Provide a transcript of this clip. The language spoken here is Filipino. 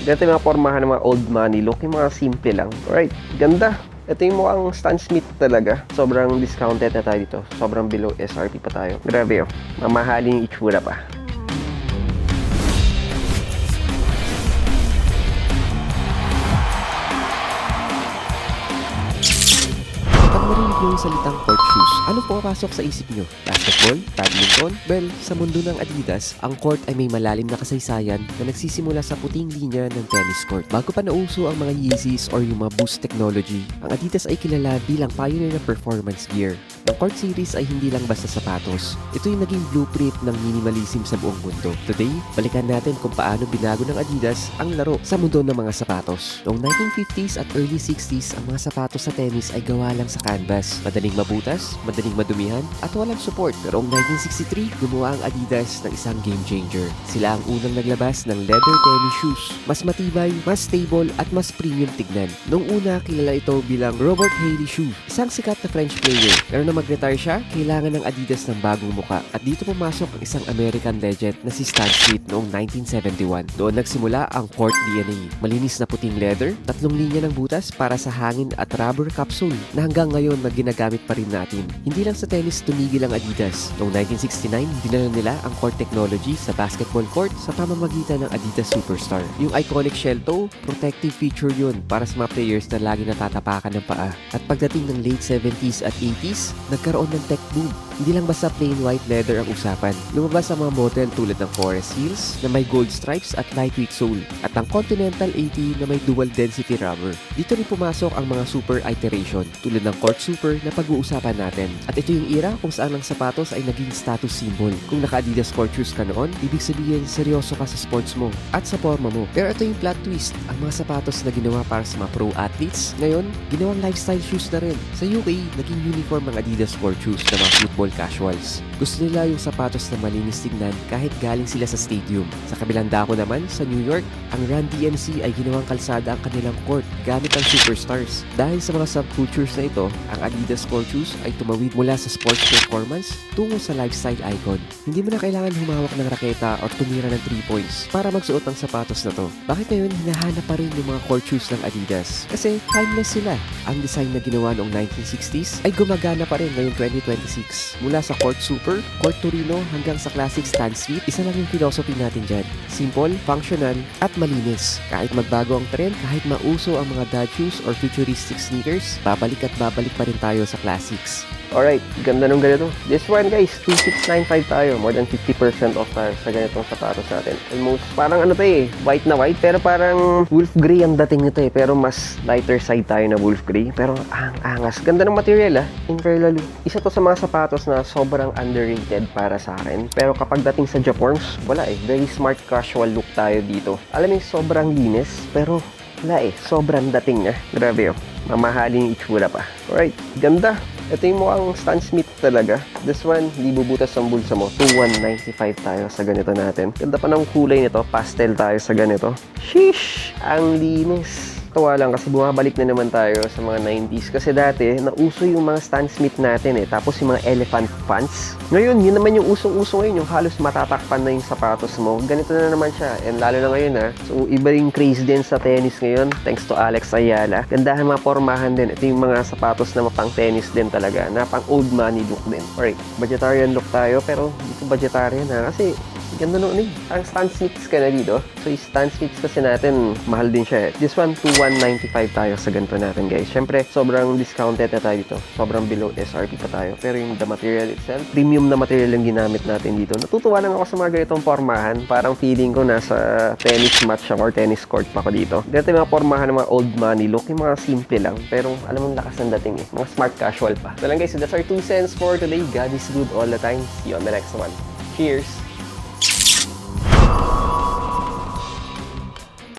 Ganito yung mga pormahan ng mga old money look, yung mga simple lang. Alright, ganda. Ito yung mukhang Stan Smith talaga. Sobrang discounted na tayo dito. Sobrang below SRP pa tayo. Grabe oh. Mamahaling itsura pa. Pag narinig nyo yung salitang court shoes, ano pumapasok sa isip nyo? Basketball? Badminton? Well, sa mundo ng Adidas, ang court ay may malalim na kasaysayan na nagsisimula sa puting linya ng tennis court. Bago pa nauso ang mga Yeezys or yung mga Boost technology, ang Adidas ay kilala bilang pioneer ng performance gear. Ang court series ay hindi lang basta sapatos. Ito yung naging blueprint ng minimalism sa buong mundo. Today, balikan natin kung paano binago ng Adidas ang laro sa mundo ng mga sapatos. Noong 1950s at early 60s, ang mga sapatos sa tennis ay gawa lang sa canvas. Madaling mabutas, madaling madumihan, at walang support. Pero noong 1963, gumawa ang Adidas ng isang game changer. Sila ang unang naglabas ng leather tennis shoes. Mas matibay, mas stable, at mas premium tignan. Noong una, kilala ito bilang Robert Haley shoe, isang sikat na French player. Pero na mag-retire siya, kailangan ng Adidas ng bagong muka. At dito pumasok ang isang American legend na si Stan Smith noong 1971. Doon nagsimula ang court DNA. Malinis na puting leather, 3 linya ng butas para sa hangin at rubber capsule na hanggang ngayon na ginagamit pa rin natin. Hindi lang sa tennis tumigil ang Adidas. Noong 1969, dinala nila ang court technology sa basketball court sa pamamagitan ng Adidas Superstar. Yung iconic shell toe, protective feature yun para sa mga players na lagi natatapakan ng paa. At pagdating ng late 70s at 80s, nagkaroon ng tech boom. Hindi lang basta plain white leather ang usapan. Lumabas ang mga model tulad ng Forest Hills na may gold stripes at lightweight sole at ang Continental 80 na may dual density rubber. Dito rin pumasok ang mga super iteration tulad ng Court Super na pag-uusapan natin. At ito yung era kung saan ang sapatos ay naging status symbol. Kung naka-Adidas Court shoes ka noon, ibig sabihin seryoso ka sa sports mo at sa forma mo. Pero ito yung plot twist. Ang mga sapatos na ginawa para sa mga pro athletes, ngayon, ginawang lifestyle shoes na rin. Sa UK, naging uniform ang Adidas Court shoes na mga football casuals. Gusto nila yung sapatos na malinis tignan kahit galing sila sa stadium. Sa kabilang dako naman, sa New York, ang Run DMC ay ginawang kalsada ang kanilang court gamit ang Superstars. Dahil sa mga subcultures na ito, ang Adidas Court shoes ay tumawid mula sa sports performance tungo sa lifestyle icon. Hindi mo na kailangan humawak ng raketa o tumira ng 3 points para magsuot ng sapatos na to. Bakit ngayon hinahanap pa rin yung mga court shoes ng Adidas? Kasi timeless sila. Ang design na ginawa noong 1960s ay gumagana pa rin ngayong 2026. Mula sa Court Super, Court Torino hanggang sa Classic Stan Smith, isa lang yung philosophy natin dyan. Simple, functional, at malinis. Kahit magbago ang trend, kahit mauso ang mga dad shoes or futuristic sneakers, babalik at babalik pa rin tayo sa classics. Alright, ganda nung ganito. This one guys, 2695 tayo. More than 50% off tayo sa ganitong sapatos natin. Almost, parang ano to eh, white na white. Pero parang wolf gray ang dating nito eh. Pero mas lighter side tayo na wolf gray. Pero ang angas. Ganda ng material ah. Imperial. Isa to sa mga sapatos na sobrang underrated para sa akin. Pero kapag dating sa Japorms, wala eh. Very smart casual look tayo dito. Alam mo sobrang linis. Pero wala eh. Sobrang dating niya. Grabe oh. Mamahaling itsura pa. Alright, ganda. Ito yung mukhang Stan Smith talaga. This one, di bubutas ang bulsa mo. 2195 tayo sa ganito natin. Ganda pa ng kulay nito. Pastel tayo sa ganito. Sheesh! Ang linis. Tawa lang kasi bumabalik na naman tayo sa mga 90s. Kasi dati, nauso yung mga Stan Smith natin eh. Tapos yung mga elephant pants. Ngayon, yun naman yung usong-uso ngayon. Yung halos matatakpan na yung sapatos mo. Ganito na naman siya. And lalo na ngayon ha. So, iba yung craze din sa tennis ngayon. Thanks to Alex Ayala. Gandahan mga pormahan din. Ito yung mga sapatos na mapang tennis din talaga. Na pang old money look din. Alright, vegetarian look tayo. Pero dito vegetarian ha. Kasi ganda noon eh. Ang Stan Smiths ka na dito. So, yung Stan Smiths kasi natin, mahal din siya eh. This one, 2195 tayo sa ganito natin guys. Siyempre, sobrang discounted na tayo dito. Sobrang below SRP pa tayo. Pero yung the material itself, premium na material yung ginamit natin dito. Natutuwa lang ako sa mga ganitong pormahan. Parang feeling ko nasa tennis match or tennis court pa ako dito. Ganito yung mga pormahan ng mga old money look. Yung mga simple lang. Pero alam mo, lakas ng dating eh. Mga smart casual pa. So lang guys, so that's our 2 cents for today. God is good all the time. See you on the next one. Cheers!